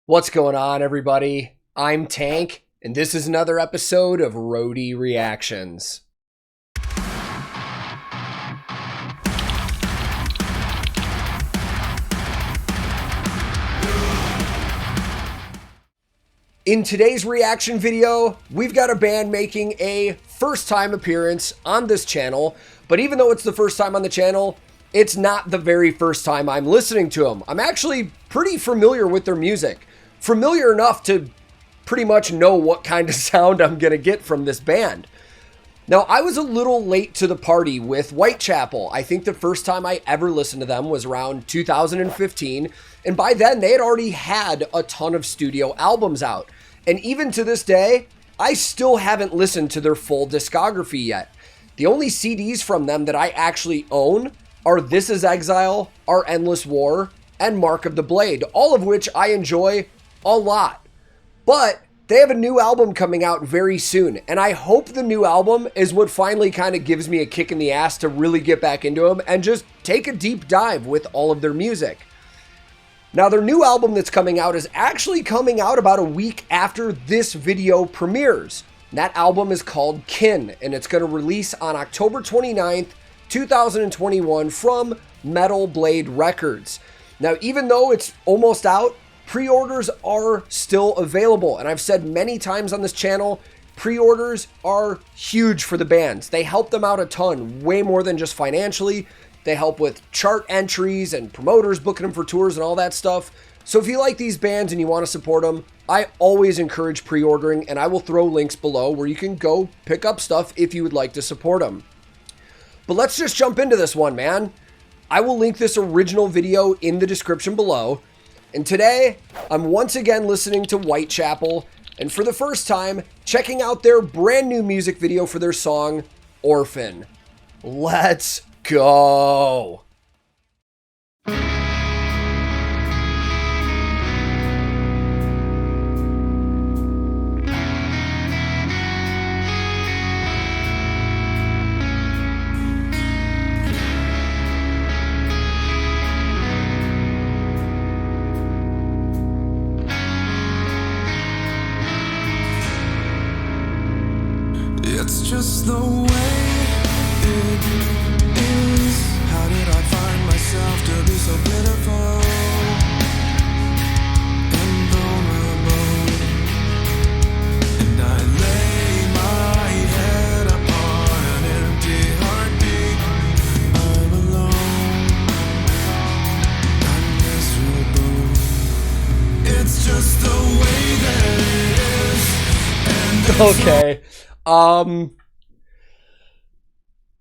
What's going on, everybody? I'm Tank, and this is another episode of Roadie Reactions. In today's reaction video, we've got a band making a first-time appearance on this channel, but even though it's the first time on the channel, it's not the very first time I'm listening to them. I'm actually pretty familiar with their music. Familiar enough to pretty much know what kind of sound I'm gonna get from this band. Now, I was a little late to the party with Whitechapel. I think the first time I ever listened to them was around 2015, and by then they had already had a ton of studio albums out. And even to this day, I still haven't listened to their full discography yet. The only CDs from them that I actually own are This Is Exile, Our Endless War, and Mark of the Blade, all of which I enjoy a lot. But they have a new album coming out very soon, and I hope the new album is what finally kind of gives me a kick in the ass to really get back into them and just take a deep dive with all of their music. Now, their new album that's coming out is actually coming out about a week after this video premieres. That album is called Kin, and it's going to release on October 29th, 2021 from Metal Blade Records. Now, even though it's almost out, pre-orders are still available, and I've said many times on this channel, pre-orders are huge for the bands. They help them out a ton, way more than just financially. They help with chart entries and promoters booking them for tours and all that stuff. So if you like these bands and you want to support them, I always encourage pre-ordering, and I will throw links below where you can go pick up stuff if you would like to support them. But let's just jump into this one, man. I will link this original video in the description below. And today, I'm once again listening to Whitechapel, and for the first time, checking out their brand new music video for their song, Orphan. Let's go! It's just the way it is. How did I find myself to be so pitiful and vulnerable? And I lay my head upon an empty heartbeat. I'm alone, I'm miserable. It's just the way that it is. And Okay.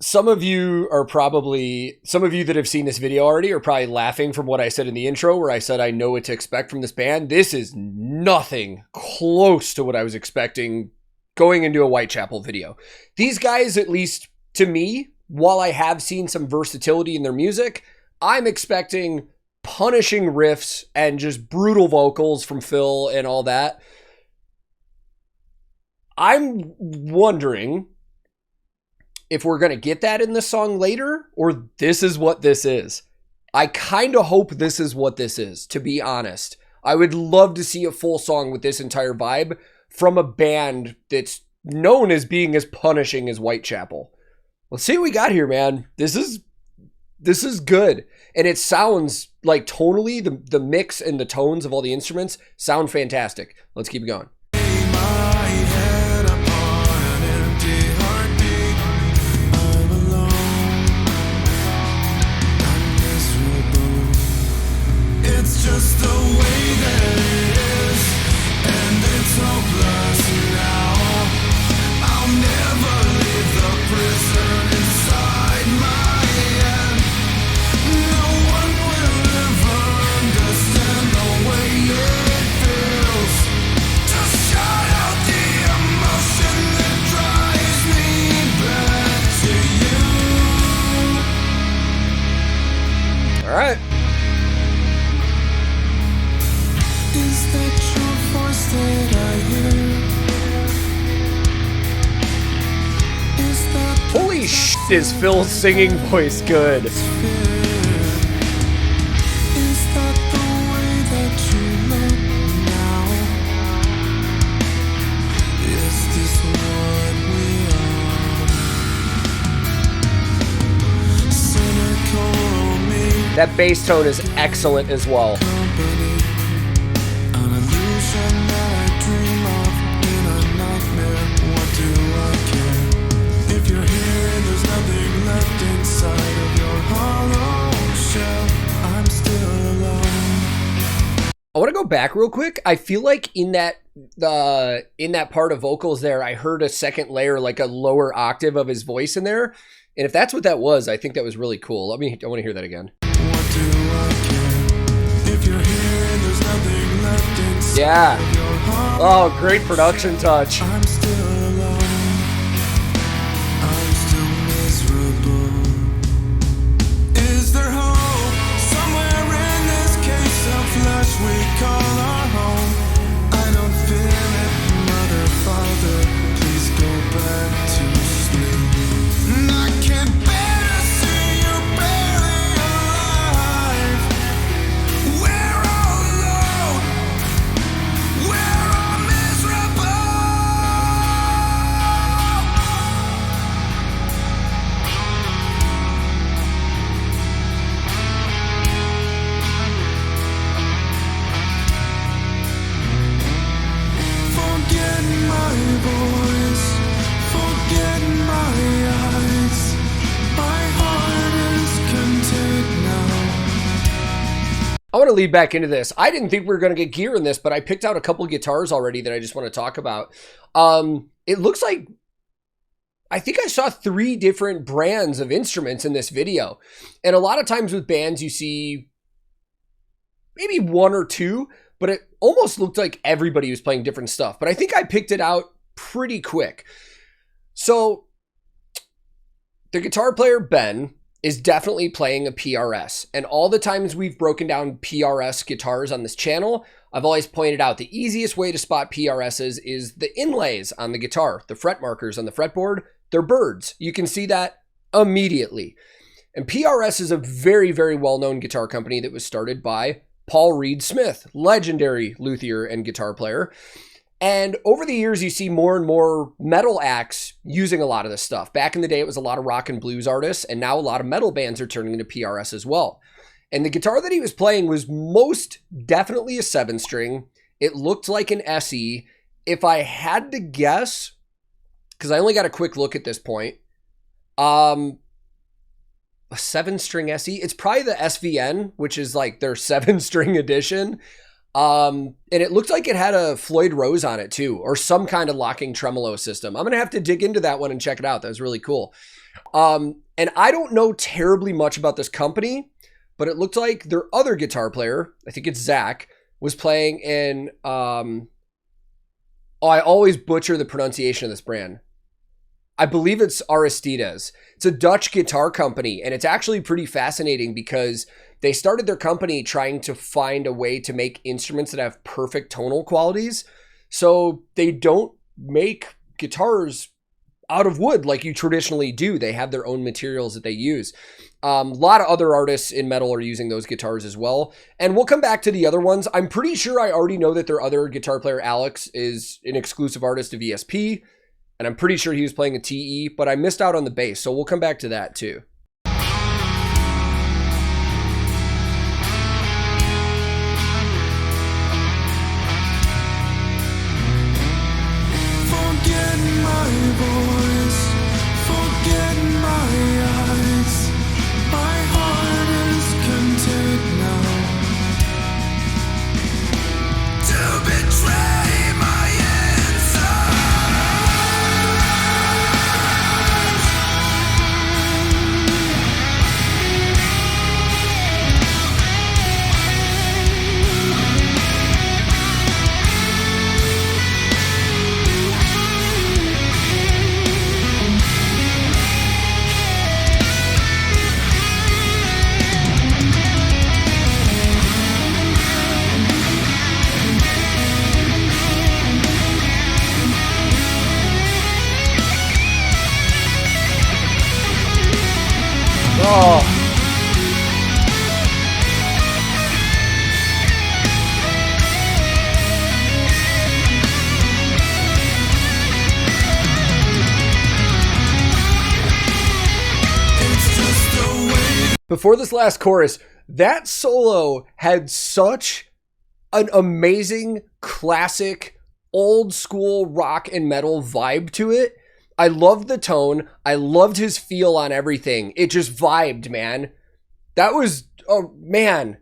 Some of you that have seen this video already are probably laughing from what I said in the intro, where I said I know what to expect from this band. This is nothing close to what I was expecting going into a Whitechapel video. These guys, at least to me, while I have seen some versatility in their music, I'm expecting punishing riffs and just brutal vocals from Phil and all that. I'm wondering if we're going to get that in the song later, or this is what this is. I kind of hope this is what this is, to be honest. I would love to see a full song with this entire vibe from a band that's known as being as punishing as Whitechapel. Let's see what we got here, man. This is good. And it sounds like tonally, the mix and the tones of all the instruments sound fantastic. Let's keep it going. Just the way that it is, and it's hopeless now. I'll never leave the prison inside my head. No one will ever understand the way it feels to shut out the emotion that drives me back to you. All right. Is that your voice that I hear? Is that Holy shit, is Phil's singing voice good. Is that the way that you look now? That bass tone is excellent as well. company. An illusion that I dream of in a nightmare. What do I care? If you're here, there's nothing left inside of your hollow shell. I'm still alone. I want to go back real quick. I feel like in that part of vocals there, I heard a second layer, like a lower octave of his voice in there. And if that's what that was, I think that was really cool. I want to hear that again. What do I care? If you're here, there's nothing left inside Yeah. of your hollow. Oh, great production touch. I'm still alone. I'm still miserable. Is there hope somewhere in this case of flesh we call our home? I don't feel it, mother, father. Please go back to sleep. I can't bear to see you barely alive. We're all alone. We're all miserable. Forget my voice. Forget my eyes. My heart is content now. I want to lead back into this. I didn't think we were going to get gear in this, but I picked out a couple guitars already that I just want to talk about. It looks like, I think I saw 3 different brands of instruments in this video. And a lot of times with bands, you see maybe 1 or 2, but it almost looked like everybody was playing different stuff. But I think I picked it out pretty quick. So the guitar player, Ben, is definitely playing a PRS. And all the times we've broken down PRS guitars on this channel, I've always pointed out the easiest way to spot PRSs is the inlays on the guitar, the fret markers on the fretboard. They're birds. You can see that immediately. And PRS is a very, very well-known guitar company that was started by Paul Reed Smith, legendary luthier and guitar player. And over the years, you see more and more metal acts using a lot of this stuff. Back in the day, it was a lot of rock and blues artists, and now a lot of metal bands are turning into PRS as well. And the guitar that he was playing was most definitely a 7-string. It looked like an SE. If I had to guess, because I only got a quick look at this point, a 7-string SE. It's probably the SVN, which is like their 7-string edition. And it looked like it had a Floyd Rose on it too, or some kind of locking tremolo system. I'm going to have to dig into that one and check it out. That was really cool. And I don't know terribly much about this company, but it looked like their other guitar player, I think it's Zach, was playing in, I always butcher the pronunciation of this brand. I believe it's Aristides. It's a Dutch guitar company, and it's actually pretty fascinating because they started their company trying to find a way to make instruments that have perfect tonal qualities. So they don't make guitars out of wood like you traditionally do. They have their own materials that they use. A lot of other artists in metal are using those guitars as well. And we'll come back to the other ones. I'm pretty sure I already know that their other guitar player, Alex, is an exclusive artist of ESP. And I'm pretty sure he was playing a TE, but I missed out on the bass. So we'll come back to that too. Forget my voice, forget my eyes. My heart is content now. To betray my inside. Before this last chorus, that solo had such an amazing, classic, old school rock and metal vibe to it. I loved the tone. I loved his feel on everything. It just vibed, man. That was, oh man.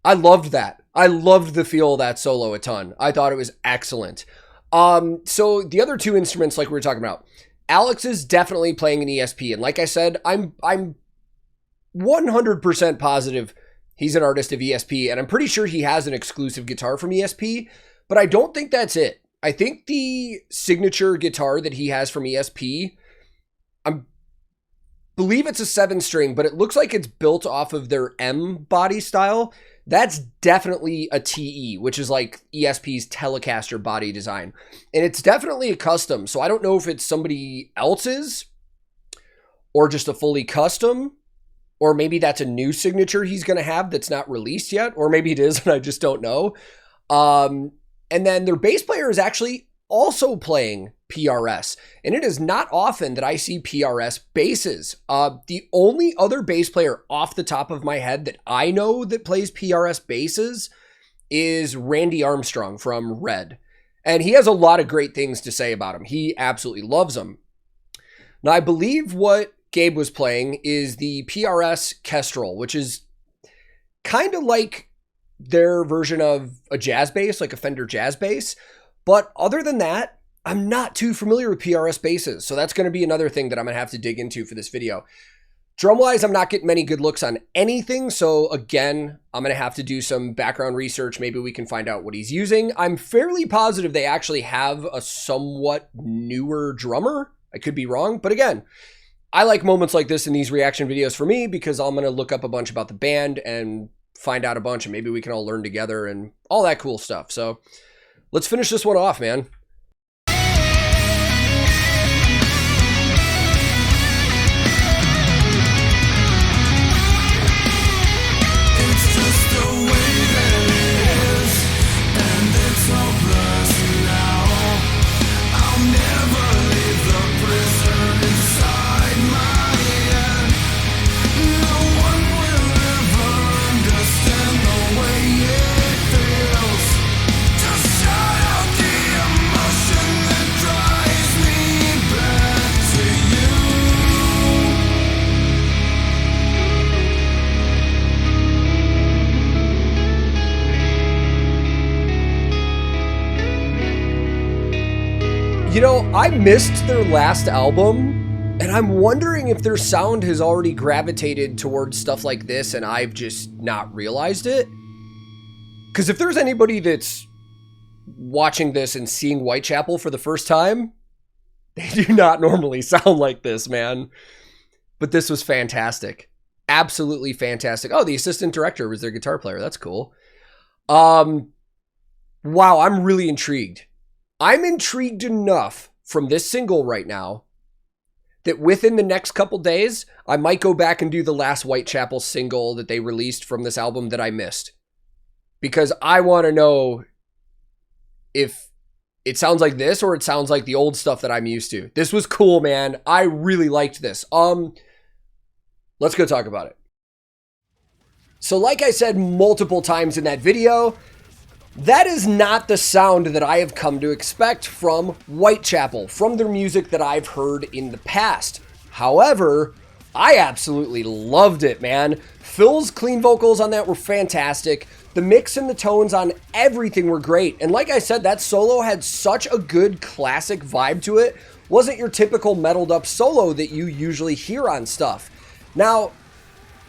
I loved that. I loved the feel of that solo a ton. I thought it was excellent. So the other two instruments, like we were talking about, Alex is definitely playing an ESP. And like I said, I'm 100% positive he's an artist of ESP. And I'm pretty sure he has an exclusive guitar from ESP, but I don't think that's it. I think the signature guitar that he has from ESP, I believe it's a 7-string, but it looks like it's built off of their M body style. That's definitely a TE, which is like ESP's Telecaster body design. And it's definitely a custom. So I don't know if it's somebody else's or just a fully custom, or maybe that's a new signature he's going to have that's not released yet, or maybe it is and I just don't know. And then their bass player is actually also playing PRS. And it is not often that I see PRS basses. The only other bass player off the top of my head that I know that plays PRS basses is Randy Armstrong from Red. And he has a lot of great things to say about him. He absolutely loves them. Now, I believe what Gabe was playing is the PRS Kestrel, which is kind of like their version of a jazz bass, like a Fender jazz bass. But other than that, I'm not too familiar with PRS basses. So that's going to be another thing that I'm going to have to dig into for this video. Drum-wise, I'm not getting many good looks on anything. So again, I'm going to have to do some background research. Maybe we can find out what he's using. I'm fairly positive they actually have a somewhat newer drummer. I could be wrong. But again, I like moments like this in these reaction videos for me because I'm going to look up a bunch about the band and find out a bunch, and maybe we can all learn together and all that cool stuff. So let's finish this one off, man. It's just the way that it is, and it's hopeless now. I'll never leave the prison inside my head. No one will ever understand the way it feels to shut out the emotion that drives me back to you. You know, I missed their last album, and I'm wondering if their sound has already gravitated towards stuff like this and I've just not realized it. Because if there's anybody that's watching this and seeing Whitechapel for the first time, they do not normally sound like this, man. But this was fantastic. Absolutely fantastic. Oh, the assistant director was their guitar player. That's cool. Wow, I'm really intrigued. I'm intrigued enough from this single right now that within the next couple days, I might go back and do the last Whitechapel single that they released from this album that I missed. Because I want to know if it sounds like this or it sounds like the old stuff that I'm used to. This was cool, man. I really liked this. Let's go talk about it. So like I said multiple times in that video, that is not the sound that I have come to expect from Whitechapel, from their music that I've heard in the past. However, I absolutely loved it, man. Phil's clean vocals on that were fantastic. The mix and the tones on everything were great. And like I said, that solo had such a good classic vibe to it. Wasn't your typical metaled up solo that you usually hear on stuff. Now,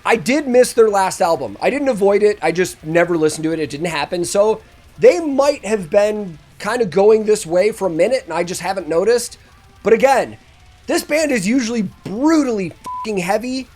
I did miss their last album. I didn't avoid it. I just never listened to it. It didn't happen. So they might have been kind of going this way for a minute and I just haven't noticed. But again, this band is usually brutally fucking heavy,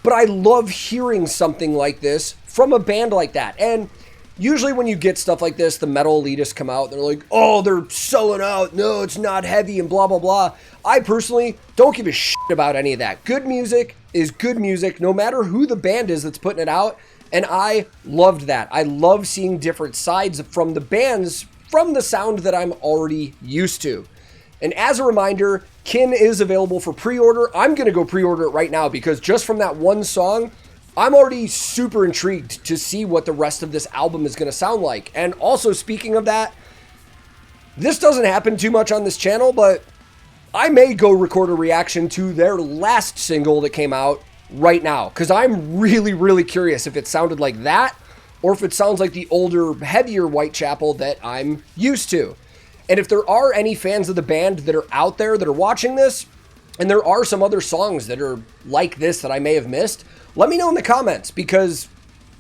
but I love hearing something like this from a band like that. And usually when you get stuff like this, the metal elitists come out and they're like, oh, they're selling out. No, it's not heavy and blah, blah, blah. I personally don't give a shit about any of that. Good music is good music, no matter who the band is that's putting it out. And I loved that. I love seeing different sides from the bands from the sound that I'm already used to. And as a reminder, Kin is available for pre-order. I'm going to go pre-order it right now because just from that one song, I'm already super intrigued to see what the rest of this album is going to sound like. And also, speaking of that, this doesn't happen too much on this channel, but I may go record a reaction to their last single that came out right now because I'm really, really curious if it sounded like that or if it sounds like the older, heavier Whitechapel that I'm used to. And if there are any fans of the band that are out there that are watching this, and there are some other songs that are like this that I may have missed, let me know in the comments, because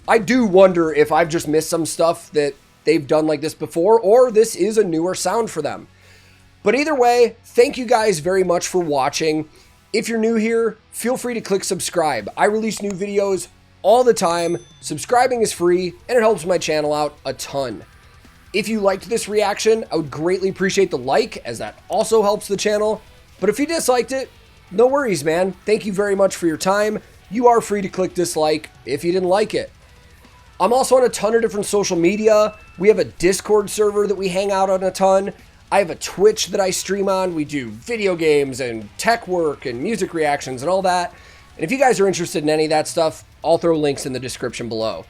I do wonder if I've just missed some stuff that they've done like this before, or this is a newer sound for them. But either way, thank you guys very much for watching. If you're new here, feel free to click subscribe. I release new videos all the time. Subscribing is free, and it helps my channel out a ton. If you liked this reaction, I would greatly appreciate the like, as that also helps the channel. But if you disliked it, no worries, man. Thank you very much for your time. You are free to click dislike if you didn't like it. I'm also on a ton of different social media. We have a Discord server that we hang out on a ton. I have a Twitch that I stream on. We do video games and tech work and music reactions and all that. And if you guys are interested in any of that stuff, I'll throw links in the description below.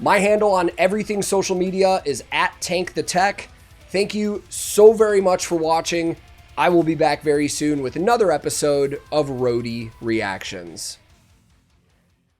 My handle on everything social media is @TankTheTech. Thank you so very much for watching. I will be back very soon with another episode of Roadie Reactions.